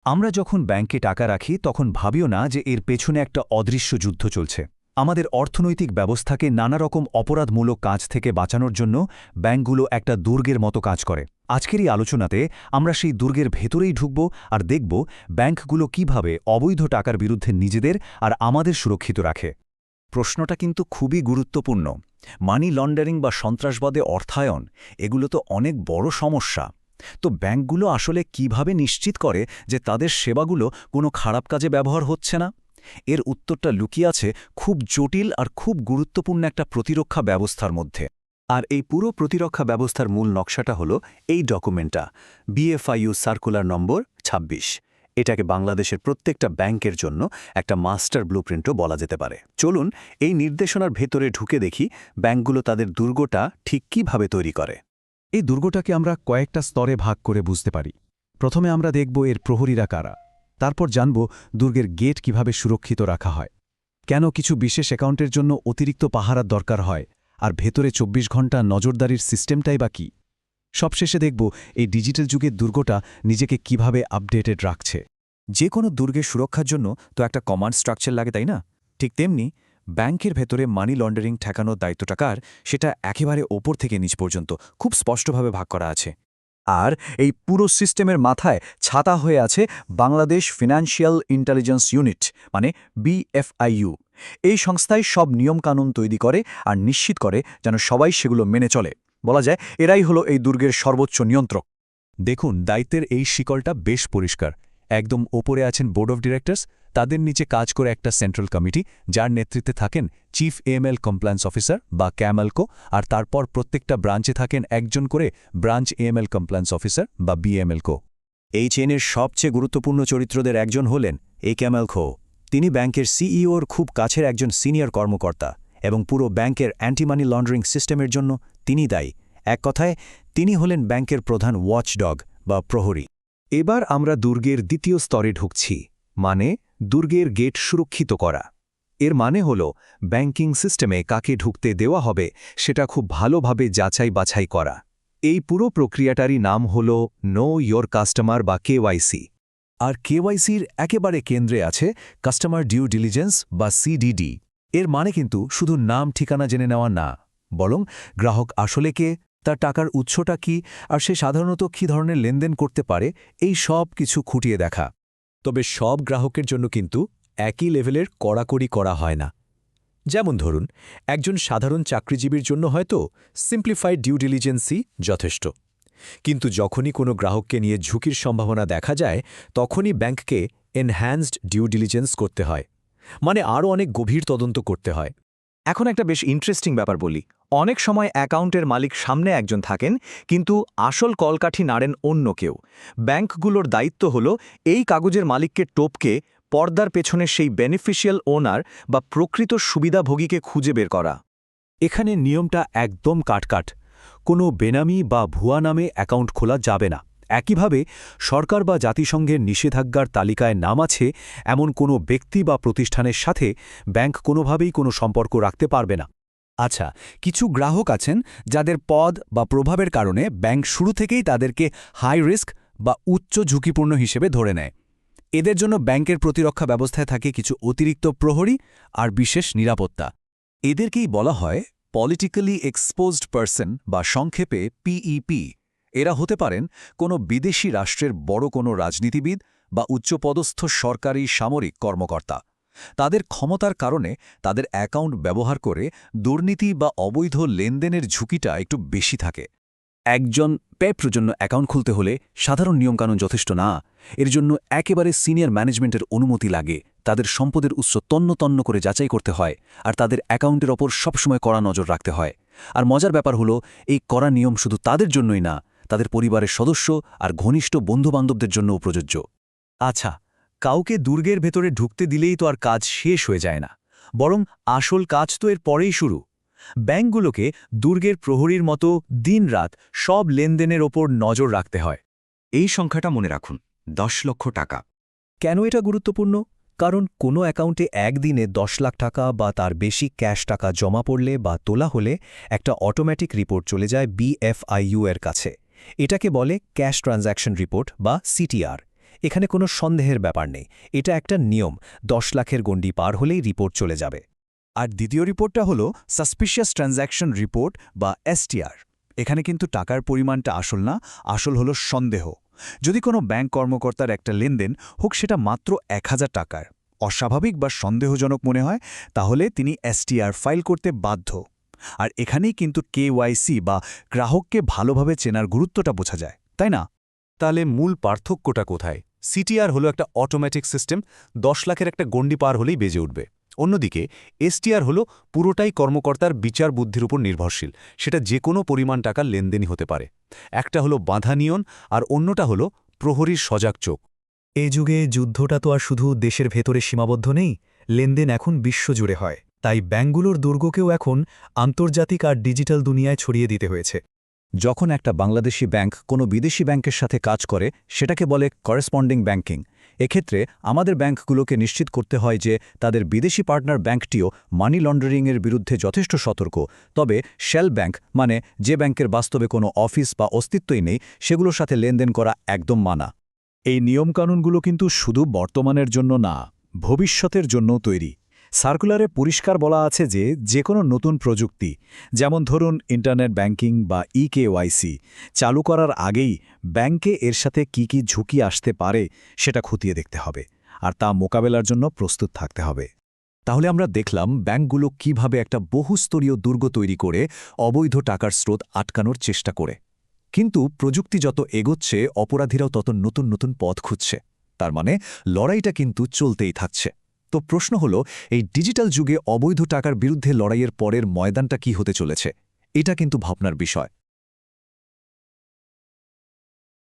আমরা যখন ব্যাংকে টাকা রাখি তখন ভাবিও না যে এর পেছনে একটা অদৃশ্য যুদ্ধ চলছে। আমাদের অর্থনৈতিক ব্যবস্থাকে নানা রকম অপরাধমূলক কাজ থেকে বাঁচানোর জন্য ব্যাংকগুলো একটা দুর্গের মতো কাজ করে। আজকের এই আলোচনাতে আমরা সেই দুর্গের ভেতরেই ঢুকব আর দেখব ব্যাংকগুলো কিভাবে অবৈধ টাকার বিরুদ্ধে নিজেদের আর আমাদের সুরক্ষিত রাখে। প্রশ্নটা কিন্তু খুবই গুরুত্বপূর্ণ। মানি লন্ডারিং বা সন্ত্রাসবাদে অর্থায়ন, এগুলো তো অনেক বড় সমস্যা। তো ব্যাংকগুলো আসলে কিভাবে নিশ্চিত করে যে তাদের সেবাগুলো কোনো খারাপ কাজে ব্যবহার হচ্ছে না? এর উত্তরটা লুকিয়ে আছে খুব জটিল আর খুব গুরুত্বপূর্ণ একটা প্রতিরক্ষা ব্যবস্থার মধ্যে। আর এই পুরো প্রতিরক্ষা ব্যবস্থার মূল নকশাটা হলো এই ডকুমেন্টটা, BFIU সার্কুলার নম্বর ২৬। এটাকে বাংলাদেশের প্রত্যেকটা ব্যাংকের জন্য একটা মাস্টার ব্লুপ্রিন্টও বলা যেতে পারে। চলুন এই নির্দেশনার ভেতরে ঢুকে দেখি ব্যাংকগুলো তাদের দুর্গটা ঠিক কীভাবে তৈরি করে। এই দুর্গটাকে আমরা কয়েকটা স্তরে ভাগ করে বুঝতে পারি। প্রথমে আমরা দেখব এর প্রহরীরা কারা, তারপর জানব দুর্গের গেট কিভাবে সুরক্ষিত রাখা হয়, কেন কিছু বিশেষ অ্যাকাউন্টের জন্য অতিরিক্ত পাহারার দরকার হয়, আর ভেতরে ২৪ ঘন্টা নজরদারির সিস্টেমটাই বা কী। সবশেষে দেখব এই ডিজিটাল যুগের দুর্গটা নিজেকে কিভাবে আপডেটেড রাখছে। যে কোনো দুর্গের সুরক্ষার জন্য তো একটা কমান্ড স্ট্রাকচার লাগে, তাই না? ঠিক তেমনি ব্যাংকের ভেতরে মানি লন্ডারিং ঠেকানোর দায়িত্বটা কার, সেটা একেবারে ওপর থেকে নিচ পর্যন্ত খুব স্পষ্টভাবে ভাগ করা আছে। আর এই পুরো সিস্টেমের মাথায় ছাতা হয়ে আছে বাংলাদেশ ফিনান্সিয়াল ইন্টেলিজেন্স ইউনিট, মানে BFIU। এই সংস্থায় সব নিয়মকানুন তৈরি করে আর নিশ্চিত করে যেন সবাই সেগুলো মেনে চলে। বলা যায় এরাই হলো এই দুর্গের সর্বোচ্চ নিয়ন্ত্রক। দেখুন, দায়িত্বের এই শিকলটা বেশ পরিষ্কার। একদম ওপরে আছেন বোর্ড অফ ডিরেক্টরস, তাদের নিচে কাজ করে একটা সেন্ট্রাল কমিটি, যার নেতৃত্বে থাকেন চিফ AML কমপ্লায়েন্স অফিসার বা ক্যামেলকো, আর তারপর প্রত্যেকটা ব্রাঞ্চে থাকেন একজন করে ব্রাঞ্চ AML কমপ্লায়েন্স অফিসার বা BMLকো। এই চেনের সবচেয়ে গুরুত্বপূর্ণ চরিত্রদের একজন হলেন এই ক্যামেলকো। তিনি ব্যাংকের CEOর খুব কাছের একজন সিনিয়র কর্মকর্তা এবং পুরো ব্যাংকের অ্যান্টি মানি লন্ডারিং সিস্টেমের জন্য তিনি দায়ী। এক কথায় তিনি হলেন ব্যাংকের প্রধান ওয়াচডগ বা প্রহরী। এবার আমরা দুর্গের দ্বিতীয় স্তরে ঢুকছি, মানে দুর্গের গেট সুরক্ষিত করা। এর মানে হল ব্যাংকিং সিস্টেমে কাকে ঢুকতে দেওয়া হবে সেটা খুব ভালোভাবে যাচাই বাছাই করা। এই পুরো প্রক্রিয়াটারই নাম হল নো ইয়োর কাস্টমার বা KYC। আর KYCর একেবারে কেন্দ্রে আছে কাস্টমার ডিউ ডিলিজেন্স বা CDD। এর মানে কিন্তু শুধু নাম ঠিকানা জেনে নেওয়া না, বরং গ্রাহক আসলে কে, তার টাকার উৎসটা কি, আর সে সাধারণত কী ধরনের লেনদেন করতে পারে, এই সব কিছু খুঁটিয়ে দেখা। তবে সব গ্রাহকের জন্য কিন্তু একই লেভেলের কড়াকড়ি করা হয় না। যেমন ধরুন, একজন সাধারণ চাকরিজীবীর জন্য হয়তো সিম্পলিফাইড ডিউ ডিলিজেন্সই যথেষ্ট। কিন্তু যখনই কোনো গ্রাহককে নিয়ে ঝুঁকির সম্ভাবনা দেখা যায়, তখনই ব্যাংককে এনহ্যান্সড ডিউ ডিলিজেন্স করতে হয়, মানে আরও অনেক গভীর তদন্ত করতে হয়। এখন একটা বেশ ইন্টারেস্টিং ব্যাপার বলি। অনেক সময় অ্যাকাউন্টের মালিক সামনে একজন থাকেন, কিন্তু আসল কলকাঠি নাড়েন অন্য কেউ। ব্যাংকগুলোর দায়িত্ব হল এই কাগজের মালিককে টপকে পর্দার পেছনের সেই বেনিফিশিয়াল ওনার বা প্রকৃত সুবিধাভোগীকে খুঁজে বের করা। এখানে নিয়মটা একদম কাটকাট। কোনো বেনামি বা ভুয়া নামে অ্যাকাউন্ট খোলা যাবে না। একইভাবে সরকার বা জাতিসংঘের নিষেধাজ্ঞার তালিকায় নাম আছে এমন কোনো ব্যক্তি বা প্রতিষ্ঠানের সাথে ব্যাংক কোনোভাবেই কোনো সম্পর্ক রাখতে পারবে না। আচ্ছা, কিছু গ্রাহক আছেন যাদের পদ বা প্রভাবের কারণে ব্যাংক শুরু থেকেই তাদেরকে হাই রিস্ক বা উচ্চ ঝুঁকিপূর্ণ হিসেবে ধরে নেয়। এদের জন্য ব্যাংকের প্রতিরক্ষা ব্যবস্থায় থাকে কিছু অতিরিক্ত প্রহরী আর বিশেষ নিরাপত্তা। এদেরকেই বলা হয় পলিটিক্যালি এক্সপোজড পারসন বা সংক্ষেপে PEP। এরা হতে পারেন কোনো বিদেশি রাষ্ট্রের বড় কোনো রাজনীতিবিদ বা উচ্চপদস্থ সরকারি সামরিক কর্মকর্তা। তাদের ক্ষমতার কারণে তাদের অ্যাকাউন্ট ব্যবহার করে দুর্নীতি বা অবৈধ লেনদেনের ঝুঁকিটা একটু বেশি থাকে। একজন পেপ্র জন্য অ্যাকাউন্ট খুলতে হলে সাধারণ নিয়মকানুন যথেষ্ট না, এর জন্য একেবারে সিনিয়র ম্যানেজমেন্টের অনুমতি লাগে। তাদের সম্পদের উৎস তন্ন করে যাচাই করতে হয়, আর তাদের অ্যাকাউন্টের ওপর সবসময় কড়া নজর রাখতে হয়। আর মজার ব্যাপার হলো, এই কড়া নিয়ম শুধু তাদের জন্যই না, তাদের পরিবারের সদস্য আর ঘনিষ্ঠ বন্ধুবান্ধবদের জন্যও প্রযোজ্য। আচ্ছা, কাউকে দুর্গের ভেতরে ঢুকতে দিলেই তো আর কাজ শেষ হয়ে যায় না, বরং আসল কাজ তো এর পরেই শুরু। ব্যাংকগুলোকে দুর্গের প্রহরীর মতো দিনরাত সব লেনদেনের ওপর নজর রাখতে হয়। এই সংখ্যাটা মনে রাখুন, 10 লক্ষ টাকা। কেন এটা গুরুত্বপূর্ণ? কারণ কোনো অ্যাকাউন্টে একদিনে 10 লাখ টাকা বা তার বেশি ক্যাশ টাকা জমা পড়লে বা তোলা হলে একটা অটোমেটিক রিপোর্ট চলে যায় BFIU এর কাছে। এটাকে বলে ক্যাশ ট্রানজ্যাকশন রিপোর্ট বা CTR। এখানে কোনো সন্দেহের ব্যাপার নেই, এটা একটা নিয়ম। 10 লাখের গণ্ডি পার হলেই রিপোর্ট চলে যাবে। আর দ্বিতীয় রিপোর্টটা হলো সাসপিশিয়াস ট্রানজ্যাকশন রিপোর্ট বা এসটিআর। এখানে কিন্তু টাকার পরিমাণটা আসল না, আসল হলো সন্দেহ। যদি কোনো ব্যাংক কর্মকর্তার একটা লেনদেন হোক, সেটা মাত্র 1000 টাকার, অস্বাভাবিক বা সন্দেহজনক মনে হয়, তাহলে তিনি এসটিআর ফাইল করতে বাধ্য। আর এখানেই কিন্তু কেওয়াইসি বা গ্রাহককে ভালোভাবে চেনার গুরুত্বটা বোঝা যায়, তাই না? তাহলে মূল পার্থক্যটা কোথায়? সিটিআর হলো একটা অটোমেটিক সিস্টেম, 10 লাখের একটা গণ্ডি পার হলেই বেজে উঠবে। অন্যদিকে এসটিআর হলো পুরোটাই কর্মকর্তার বিচার বুদ্ধির উপর নির্ভরশীল, সেটা যে কোনো পরিমাণ টাকার লেনদেনই হতে পারে। একটা হলো বাঁধা নিয়ন আর অন্যটা হলো প্রহরীর সজাগ চোখ। এ যুগে যুদ্ধটা তো আর শুধু দেশের ভেতরে সীমাবদ্ধ নেই, লেনদেন এখন বিশ্বজুড়ে হয়। তাই ব্যাংকগুলোর দুর্গকেও এখন আন্তর্জাতিক আর ডিজিটাল দুনিয়ায় ছড়িয়ে দিতে হয়েছে। যখন একটা বাংলাদেশি ব্যাংক কোনো বিদেশি ব্যাংকের সাথে কাজ করে, সেটাকে বলে করেসপন্ডিং ব্যাংকিং। এক্ষেত্রে আমাদের ব্যাংকগুলোকে নিশ্চিত করতে হয় যে তাদের বিদেশি পার্টনার ব্যাংকটিও মানি লন্ডারিংয়ের বিরুদ্ধে যথেষ্ট সতর্ক। তবে শেল ব্যাংক, মানে যে ব্যাংকের বাস্তবে কোনো অফিস বা অস্তিত্বই নেই, সেগুলোর সাথে লেনদেন করা একদম মানা। এই নিয়মকানুনগুলো কিন্তু শুধু বর্তমানের জন্য না, ভবিষ্যতের জন্যও তৈরি। সার্কুলারে পরিষ্কার বলা আছে যে কোনো নতুন প্রযুক্তি, যেমন ধরুন ইন্টারনেট ব্যাংকিং বা ইকেওয়াইসি, চালু করার আগেই ব্যাংকে এর সাথে কি ঝুঁকি আসতে পারে সেটা খতিয়ে দেখতে হবে, আর তা মোকাবেলার জন্য প্রস্তুত থাকতে হবে। তাহলে আমরা দেখলাম ব্যাংকগুলো কিভাবে একটা বহুস্তরীয় দুর্গ তৈরি করে অবৈধ টাকার স্রোত আটকানোর চেষ্টা করে। কিন্তু প্রযুক্তি যত এগোচ্ছে, অপরাধীরাও তত নতুন নতুন পথ খুঁজছে। তার মানে লড়াইটা কিন্তু চলতেই থাকছে। তো প্রশ্ন হলো, এই ডিজিটাল যুগে অবৈধ টাকার বিরুদ্ধে লড়াইয়ের পরের ময়দানটা কি হতে চলেছে? এটা কিন্তু ভাবনার বিষয়।